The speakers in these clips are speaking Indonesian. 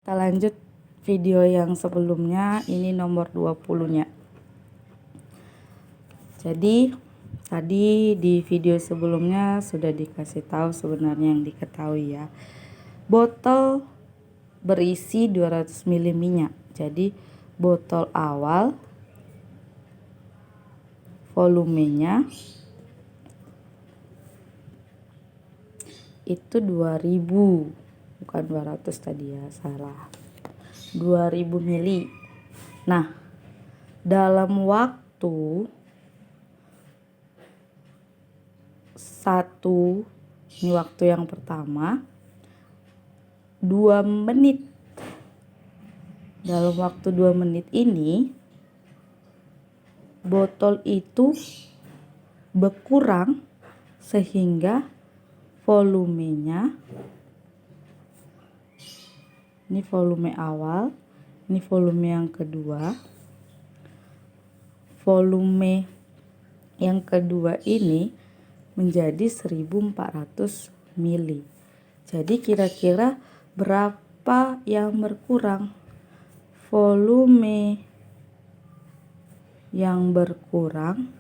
Kita lanjut video yang sebelumnya, ini nomor 20-nya. Jadi tadi di video sebelumnya sudah dikasih tahu sebenarnya yang diketahui ya. Botol berisi 200 ml minyak. Jadi botol awal volumenya itu 2000, bukan 200 tadi ya, salah. 2000 mili. Nah, dalam waktu ini waktu yang pertama 2 menit. Dalam waktu 2 menit ini botol itu berkurang sehingga volumenya, ini volume awal, ini volume yang kedua. Volume yang kedua ini menjadi 1400 mili. Jadi kira-kira berapa yang berkurang? Volume yang berkurang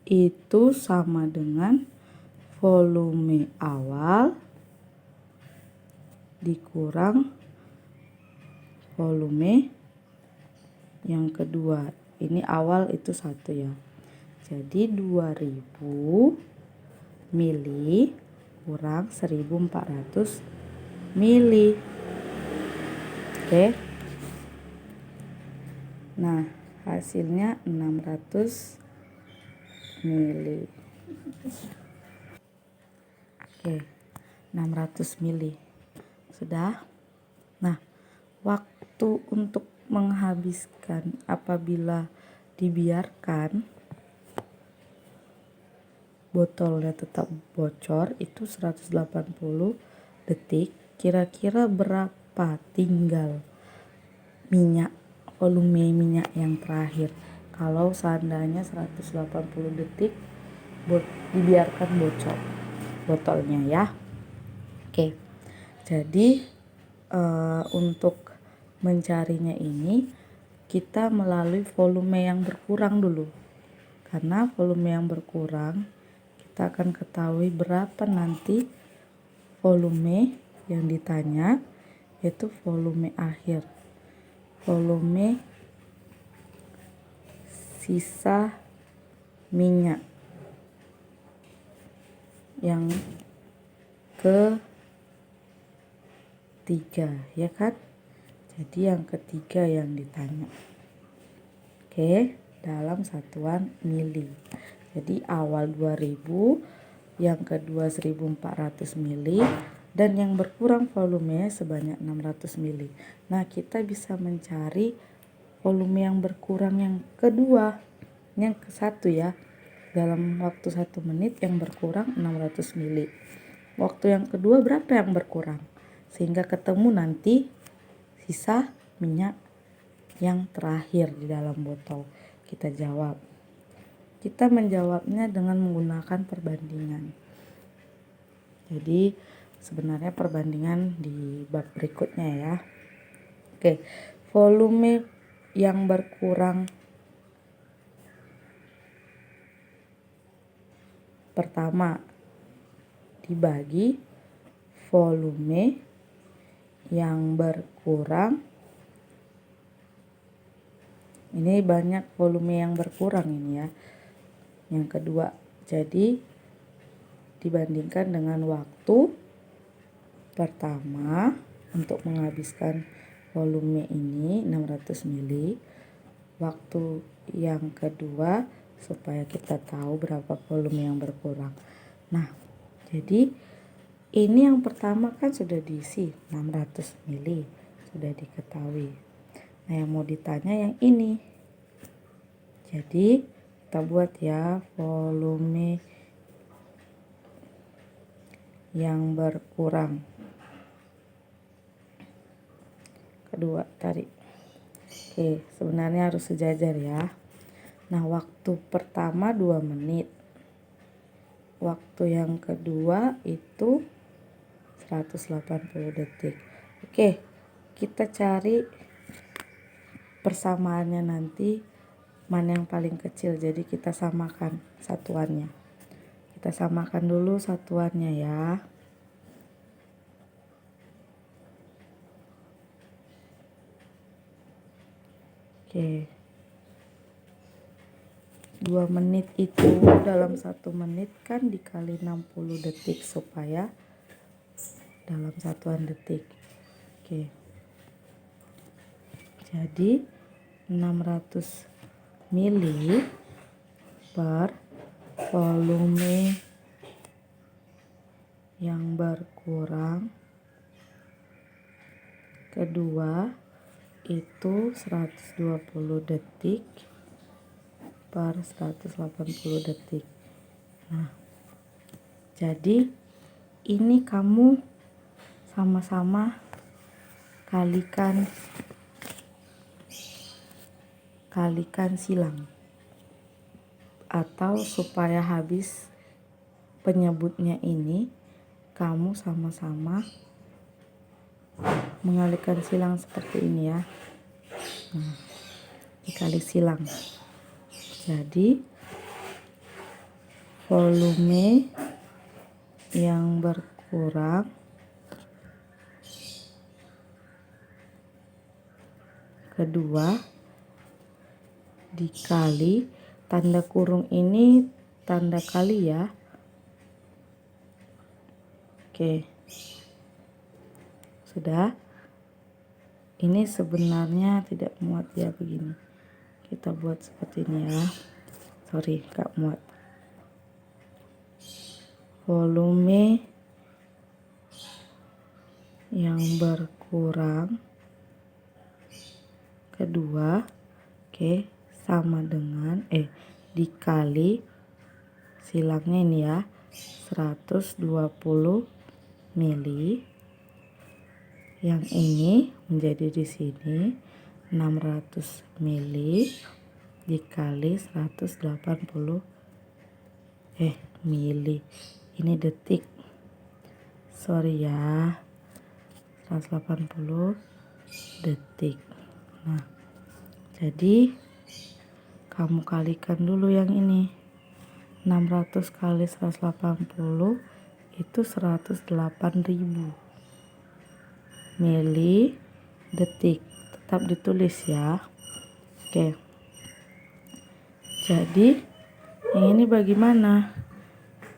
itu sama dengan volume awal dikurang volume yang kedua. Ini awal itu 1 ya. Jadi 2000 mili kurang 1400 mili. Oke. Nah, hasilnya 600 mili. Oke. 600 mili. Sudah? Nah, waktu untuk menghabiskan apabila dibiarkan botolnya tetap bocor itu 180 detik. Kira-kira berapa tinggal minyak, volume minyak yang terakhir kalau seandainya 180 detik dibiarkan bocor botolnya ya. Oke. Jadi untuk mencarinya ini kita melalui volume yang berkurang dulu. Karena volume yang berkurang kita akan ketahui berapa nanti volume yang ditanya, yaitu volume akhir. Volume sisa minyak yang ketiga, ya kan? Jadi yang ketiga yang ditanya. Oke, dalam satuan mili. Jadi awal 2000, yang kedua 1400 mili, dan yang berkurang volumenya sebanyak 600 mili. Nah, kita bisa mencari volume yang berkurang yang kedua, yang ke satu ya. Dalam waktu 1 menit yang berkurang 600 mili. Waktu yang kedua berapa yang berkurang? Sehingga ketemu nanti sisa minyak yang terakhir di dalam botol. Kita jawab. Kita menjawabnya dengan menggunakan perbandingan. Jadi sebenarnya perbandingan di bab berikutnya ya. Oke, volume yang berkurang pertama dibagi volume yang berkurang. Ini banyak volume yang berkurang ini ya. Yang kedua, jadi dibandingkan dengan waktu pertama untuk menghabiskan volume ini 600 mili. Waktu yang kedua supaya kita tahu berapa volume yang berkurang. Nah, jadi ini yang pertama kan sudah diisi 600 mili, sudah diketahui. Nah, yang mau ditanya yang ini. Jadi kita buat ya volume yang berkurang kedua tadi. Oke, sebenarnya harus sejajar ya. Nah, waktu pertama 2 menit. Waktu yang kedua itu 180 detik. Oke, kita cari persamaannya nanti mana yang paling kecil, jadi kita samakan satuannya. Kita samakan dulu satuannya ya. Oke, 2 menit itu dalam 1 menit kan dikali 60 detik supaya dalam satuan detik. Oke, jadi 600 mili per volume yang berkurang kedua itu 120 detik per 180 detik. Nah, jadi ini kamu sama-sama kalikan silang, atau supaya habis penyebutnya ini kamu sama-sama mengalihkan silang seperti ini ya. Nah, dikali silang. Jadi volume yang berkurang kedua dikali, tanda kurung ini tanda kali ya. Oke, sudah. Ini sebenarnya tidak muat ya begini. Kita buat seperti ini ya. Sorry, gak muat. Volume yang berkurang kedua, oke, sama dengan dikali silangnya ini ya, 120 mili. Yang ini menjadi di sini 600 mili dikali 180 mili. Ini detik. Sorry ya. 180 detik. Nah, jadi kamu kalikan dulu yang ini. 600 kali 180 itu 108.000 mili detik. Tetap ditulis ya. Oke, jadi yang ini bagaimana?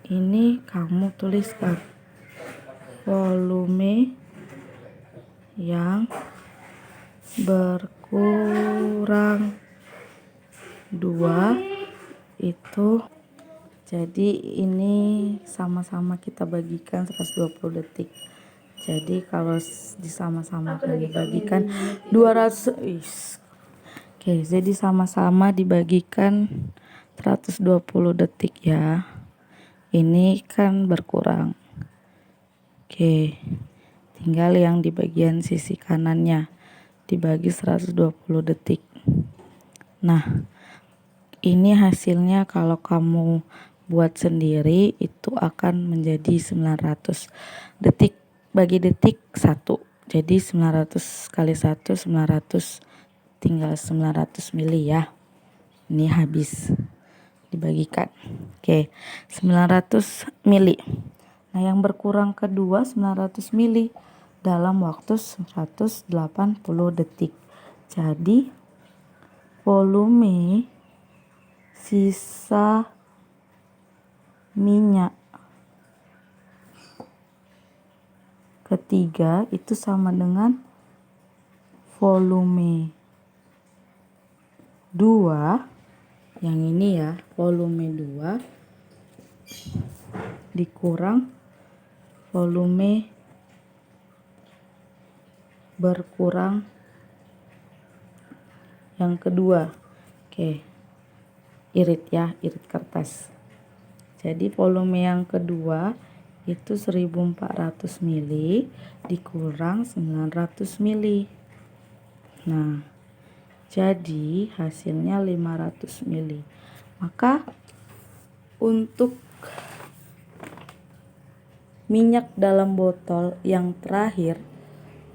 Ini kamu tuliskan volume yang berkurang 2 itu. Jadi ini sama-sama kita bagikan 120 detik. Jadi kalau disama-samakan dibagikan 200. Oke, jadi sama-sama dibagikan 120 detik ya. Ini kan berkurang. Oke, tinggal yang di bagian sisi kanannya dibagi 120 detik. Nah, ini hasilnya kalau kamu buat sendiri itu akan menjadi 900 detik. Bagi detik 1, jadi 900 kali 1 900, tinggal 900 mili ya. Ini habis dibagikan. Oke, 900 mili. Nah, yang berkurang kedua 900 mili dalam waktu 180 detik. Jadi volume sisa minyak ketiga itu sama dengan volume 2, yang ini ya, volume 2 dikurang volume berkurang yang kedua. Oke, irit ya, irit kertas. Jadi volume yang kedua itu 1400 mili dikurang 900 mili. Nah, jadi hasilnya 500 mili. Maka untuk minyak dalam botol yang terakhir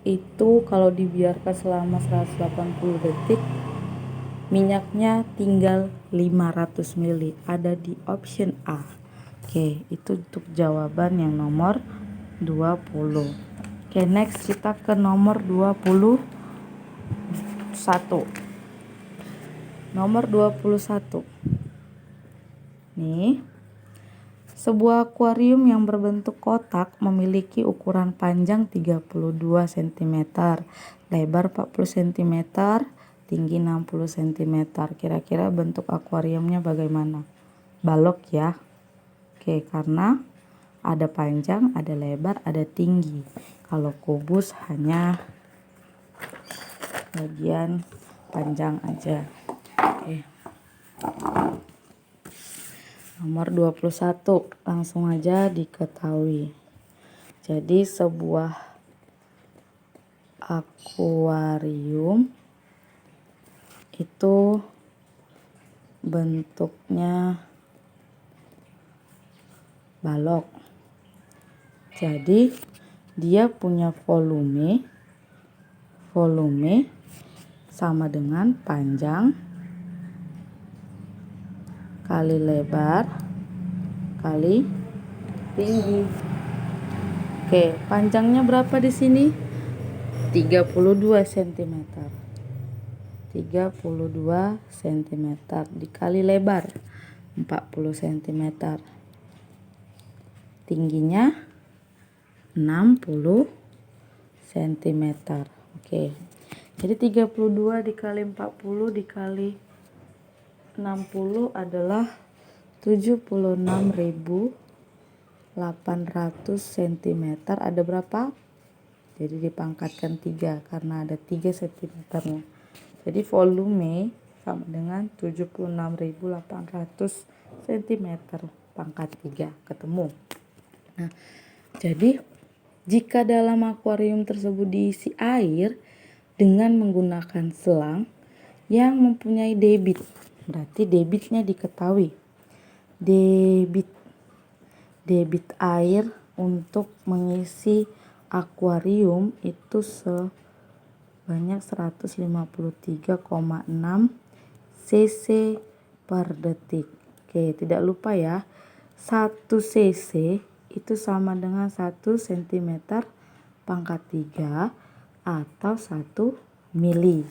itu kalau dibiarkan selama 180 detik minyaknya tinggal 500 ml, ada di option A. Oke, itu untuk jawaban yang nomor 20. Oke, next kita ke nomor 21. Nomor 21. Nih, sebuah akuarium yang berbentuk kotak memiliki ukuran panjang 32 cm, lebar 40 cm, tinggi 60 cm. Kira-kira bentuk akuariumnya bagaimana? Balok ya. Oke, karena ada panjang, ada lebar, ada tinggi. Kalau kubus hanya bagian panjang aja. Oke. Nomor 21, langsung aja diketahui. Jadi sebuah akuarium itu bentuknya balok. Jadi dia punya volume sama dengan panjang kali lebar kali tinggi. Oke, panjangnya berapa di sini? 32 cm. 32 cm dikali lebar 40 cm. Tingginya 60 cm. Oke. Jadi 32 dikali 40 dikali 60 adalah 76.800 cm. Ada berapa? Jadi dipangkatkan 3 karena ada 3 cm-nya. Jadi volume sama dengan 76.800 cm pangkat 3 ketemu. Nah, jadi jika dalam akuarium tersebut diisi air dengan menggunakan selang yang mempunyai debit, berarti debitnya diketahui. Debit air untuk mengisi akuarium itu sebanyak 153,6 cc per detik. Oke, tidak lupa ya, 1 cc itu sama dengan 1 cm pangkat 3 atau 1 mili.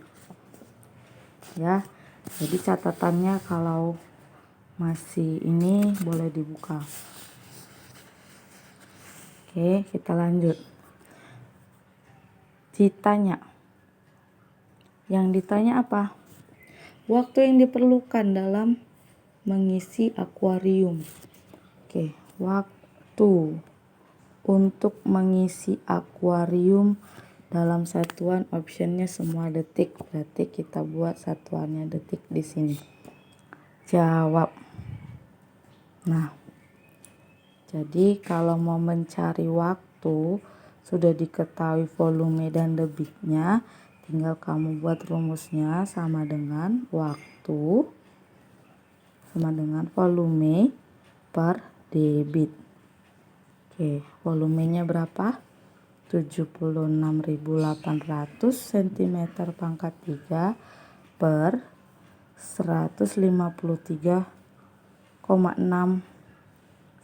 Ya, jadi catatannya kalau masih ini boleh dibuka. Oke, kita lanjut. Yang ditanya apa? Waktu yang diperlukan dalam mengisi akuarium. Oke, waktu untuk mengisi akuarium dalam satuan optionnya semua detik, berarti kita buat satuannya detik di sini. Jawab. Nah, jadi kalau mau mencari waktu sudah diketahui volume dan debitnya, tinggal kamu buat rumusnya sama dengan waktu sama dengan volume per debit. Oke, volumenya berapa? 76.800 cm pangkat 3 per 153,6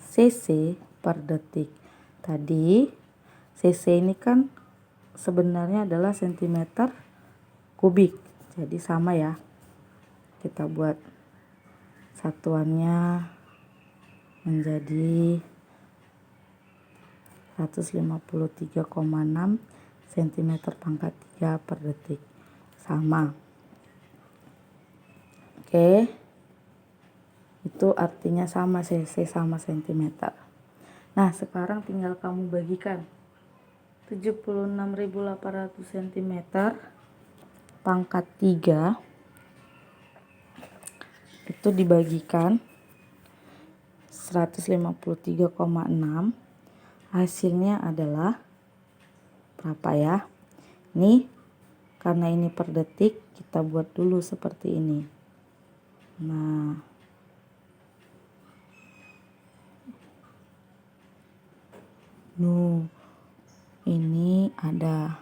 cc per detik. Tadi cc ini kan sebenarnya adalah cm kubik, jadi sama ya, kita buat satuannya menjadi 153,6 cm pangkat 3 per detik, sama. Oke, itu artinya sama, cc sama cm. Nah, sekarang tinggal kamu bagikan 76.800 cm pangkat 3 itu dibagikan 153,6, hasilnya adalah berapa ya? Nih, karena ini per detik, kita buat dulu seperti ini. Nah, ini ada.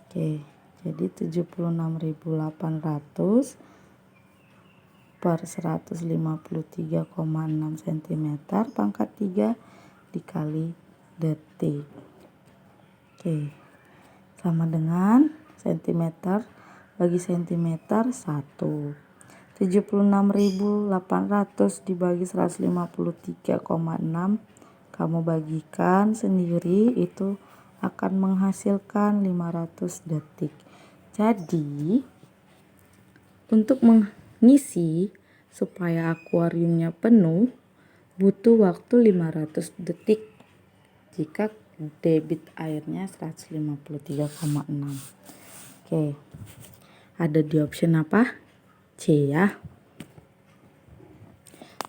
Oke, jadi 76.800 per 153,6 cm pangkat 3 dikali detik. Oke, sama dengan cm bagi cm 1. 76.800 dibagi 153,6 kamu bagikan sendiri, itu akan menghasilkan 500 detik. Jadi untuk mengisi supaya akuariumnya penuh butuh waktu 500 detik jika debit airnya 153,6. Oke, ada di option apa? C ya.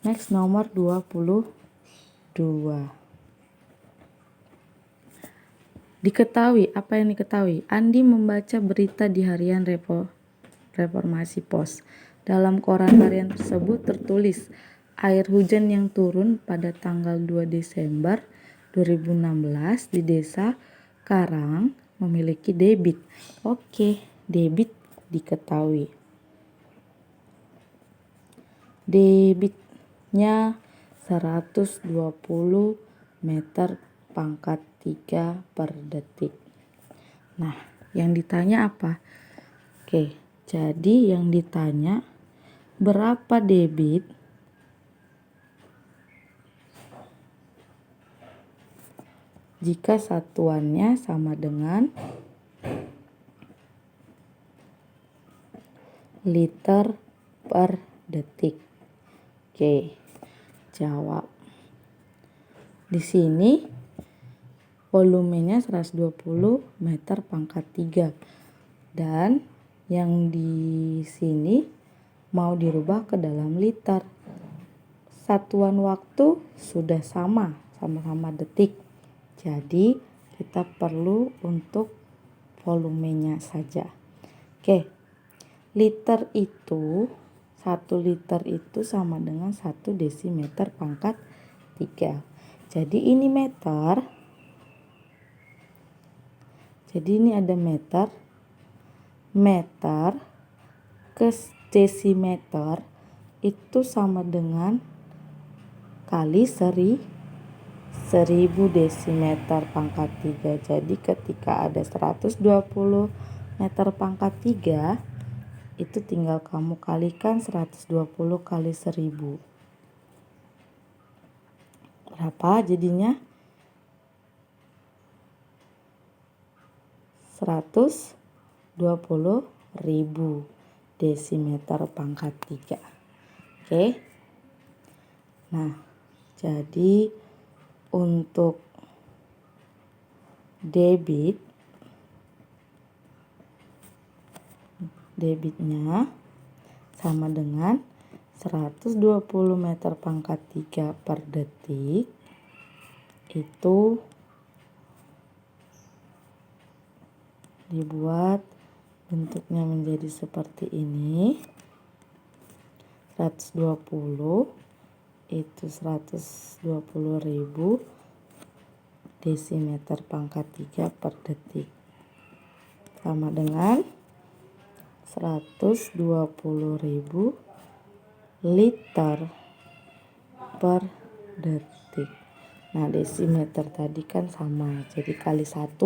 Next, nomor 22. Diketahui, apa yang diketahui? Andi membaca berita di harian Reformasi Pos. Dalam koran harian tersebut tertulis air hujan yang turun pada tanggal 2 Desember 2016 di desa Karang memiliki debit. Oke, debit diketahui. Debitnya 120 meter pangkat 3 per detik. Nah, yang ditanya apa? Oke, jadi yang ditanya berapa debit jika satuannya sama dengan liter per detik. Oke, jawab. Di sini volumenya 120 meter pangkat 3 dan yang di sini mau dirubah ke dalam liter. Satuan waktu sudah sama-sama detik. Jadi kita perlu untuk volumenya saja. Oke, liter itu 1 liter itu sama dengan 1 desimeter pangkat 3. Jadi ini meter. Jadi ini ada meter ke desimeter itu sama dengan kali 1000 desimeter pangkat 3. Jadi ketika ada 120 meter pangkat 3 itu tinggal kamu kalikan 120 kali 1000. Berapa jadinya? 120.000 desimeter pangkat 3. Oke. Nah, jadi untuk debitnya sama dengan 120 meter pangkat 3 per detik itu dibuat bentuknya menjadi seperti ini. 120 itu 120.000 desimeter pangkat 3 per detik sama dengan 120.000 liter per detik. Nah, desimeter tadi kan sama, jadi kali 1.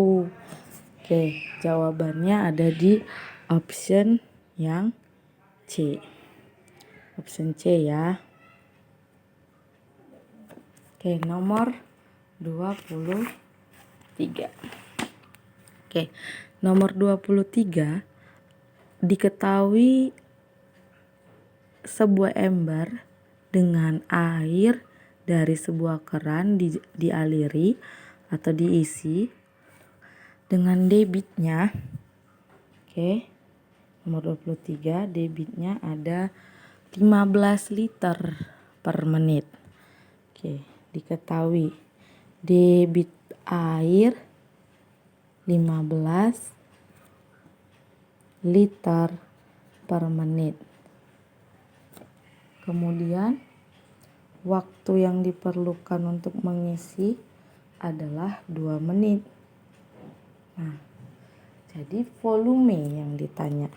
Oke, jawabannya ada di option yang C. Option C ya. Oke, nomor 23. Oke, nomor 23 diketahui sebuah ember dengan air dari sebuah keran dialiri atau diisi dengan debitnya. Oke, nomor 23 debitnya ada 15 liter per menit. Oke, diketahui debit air 15 liter per menit. Kemudian waktu yang diperlukan untuk mengisi adalah 2 menit. Nah, jadi volume yang ditanya.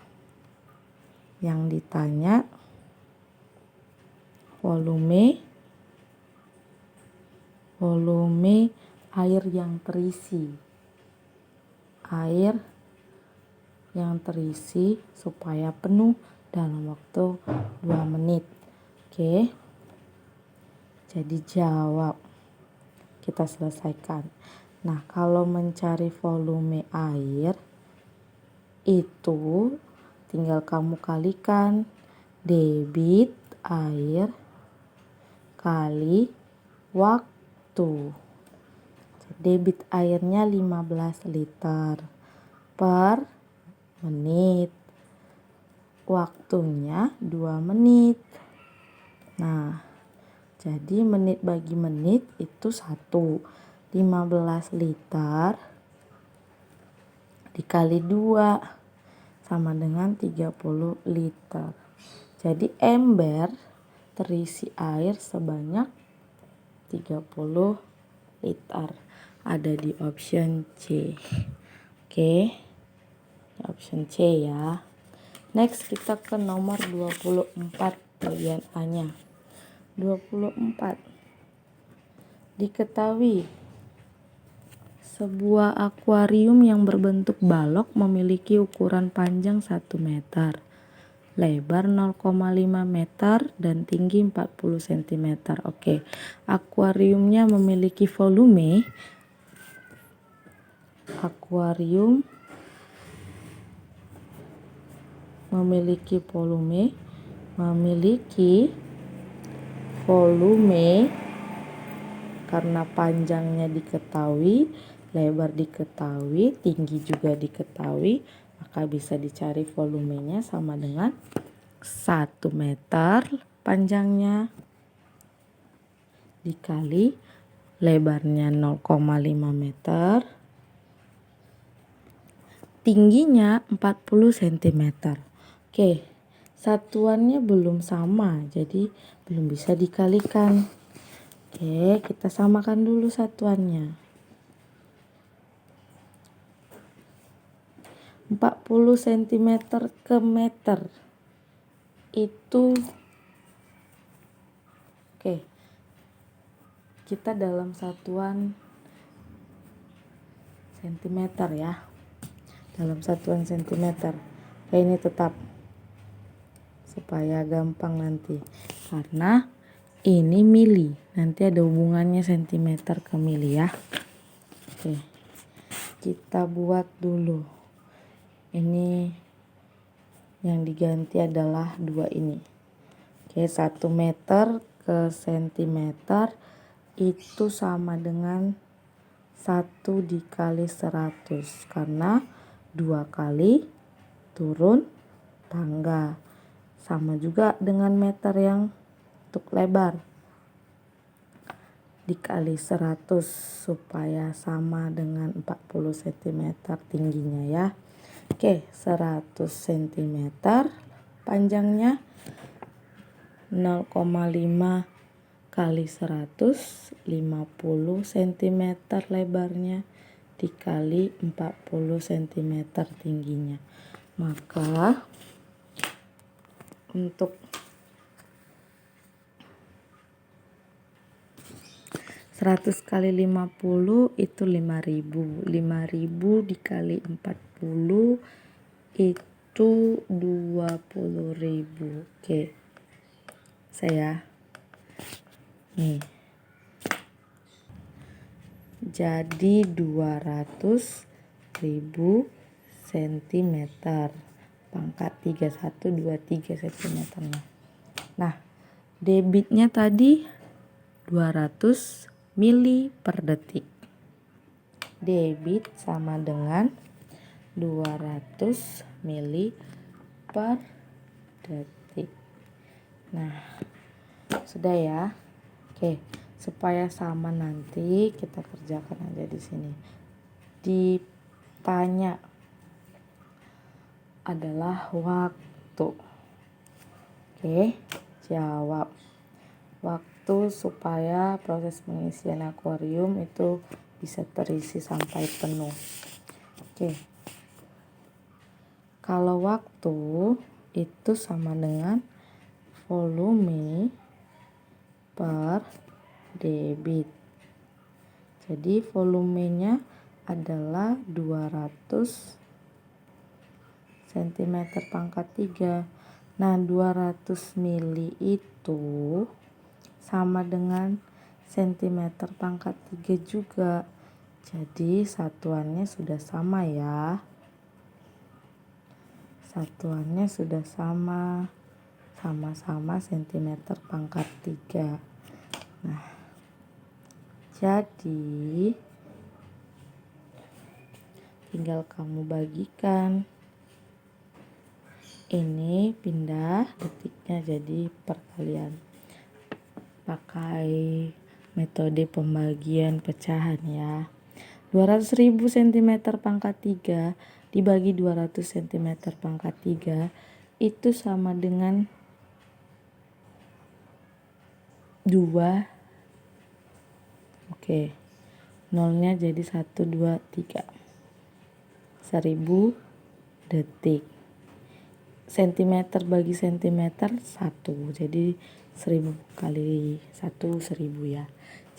Yang ditanya volume air yang terisi. Air yang terisi supaya penuh dalam waktu 2 menit. Oke. Jadi jawab. Kita selesaikan. Nah, kalau mencari volume air itu tinggal kamu kalikan debit air kali waktu. Debit airnya 15 liter per menit. Waktunya 2 menit. Nah, jadi menit bagi menit itu 1. 15 liter dikali 2 sama dengan 30 liter. Jadi ember terisi air sebanyak 30 liter. Ada di option C. Oke. Option C ya. Next kita ke nomor 24 bagian A-nya. 24. Diketahui sebuah akuarium yang berbentuk balok memiliki ukuran panjang 1 meter, lebar 0,5 meter dan tinggi 40 cm. Oke. Akuarium memiliki volume karena panjangnya diketahui, lebar diketahui, tinggi juga diketahui, maka bisa dicari volumenya sama dengan 1 meter panjangnya dikali lebarnya 0,5 meter, tingginya 40 cm. Oke, satuannya belum sama, jadi belum bisa dikalikan. Oke, kita samakan dulu satuannya. 40 cm ke meter itu, oke, kita dalam satuan cm ya. Dalam satuan cm. Oke, ini tetap supaya gampang nanti. Karena ini mili, nanti ada hubungannya cm ke mili ya. Oke, kita buat dulu. Ini yang diganti adalah 2 ini. Oke, 1 meter ke sentimeter itu sama dengan 1 dikali 100 karena 2 kali turun tangga. Sama juga dengan meter yang untuk lebar. Dikali 100 supaya sama dengan 40 cm tingginya ya. Oke, 100 cm panjangnya, 0,5 kali 100, 50 cm lebarnya dikali 40 cm tingginya. Maka untuk 100 kali 50 itu 5.000. 5.000 dikali 40 itu 20.000. Oke. Saya nih. Jadi 200.000 cm. Pangkat 3123 cm. Nah, debitnya tadi 200 mili per detik. Debit sama dengan 200 mili per detik. Nah, sudah ya. Oke, supaya sama nanti kita kerjakan aja di sini. Ditanya adalah waktu. Oke, jawab. Waktu supaya proses pengisian akuarium itu bisa terisi sampai penuh. Oke. Kalau waktu itu sama dengan volume per debit. Jadi volumenya adalah 200 cm pangkat 3. Nah, 200 mili itu sama dengan cm pangkat 3 juga. Jadi satuannya sudah sama ya. Satuannya sudah sama-sama cm pangkat 3. Nah, jadi tinggal kamu bagikan. Ini pindah detiknya jadi perkalian. Pakai metode pembagian pecahan ya. 200.000 cm pangkat 3 dibagi 200 cm pangkat 3 itu sama dengan 2. Oke. Nolnya jadi 1, 2, 3. 1000 detik. Sentimeter bagi sentimeter 1. Jadi 1000 kali 1 1000 ya.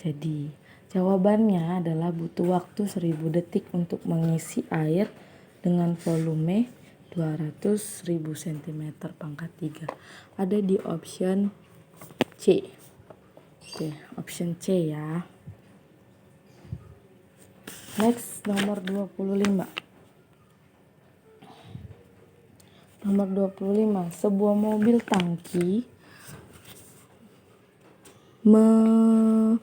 Jadi jawabannya adalah butuh waktu 1000 detik untuk mengisi air dengan volume 200.000 cm pangkat 3. Ada di option C. Oke, option C ya. Next, nomor 25. Nomor 25, sebuah mobil tangki mengangkut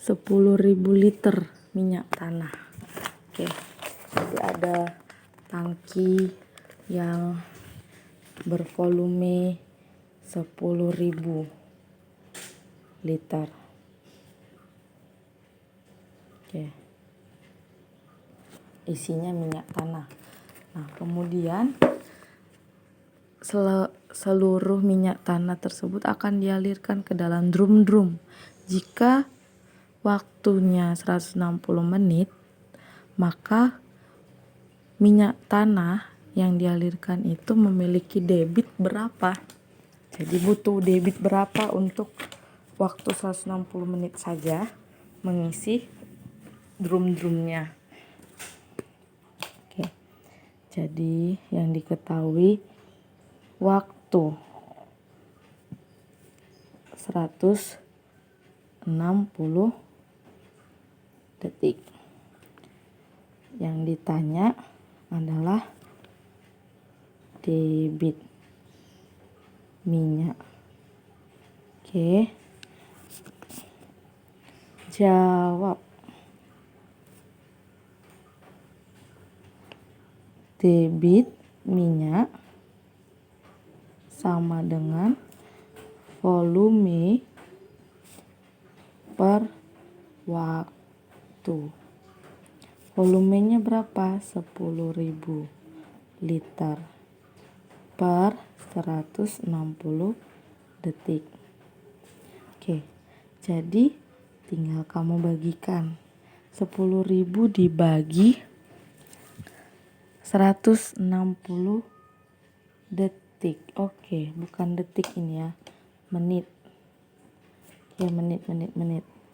10.000 liter minyak tanah. Oke, jadi ada tangki yang bervolume 10.000 liter. Oke, isinya minyak tanah. Nah, kemudian seluruh minyak tanah tersebut akan dialirkan ke dalam drum-drum. Jika waktunya 160 menit, maka minyak tanah yang dialirkan itu memiliki debit berapa? Jadi butuh debit berapa untuk waktu 160 menit saja mengisi drum-drumnya. Oke. Jadi yang diketahui waktu 160 detik. Yang ditanya adalah debit minyak. Oke. Jawab. Debit minyak sama dengan volume per waktu. Volumenya berapa? 10.000 liter per 160 detik. Oke, jadi tinggal kamu bagikan 10.000 dibagi 160 detik. Oke, bukan detik ini ya, menit. Ya, menit.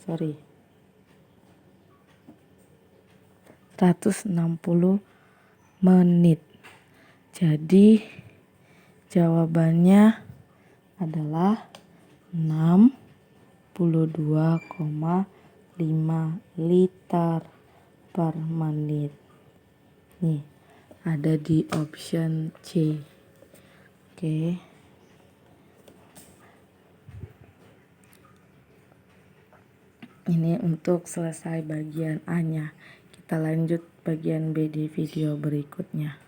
Sorry. 160 menit. Jadi jawabannya adalah 62,5 liter per menit. Nih, ada di option C. Oke. Ini untuk selesai bagian A-nya. Kita lanjut bagian B di video berikutnya.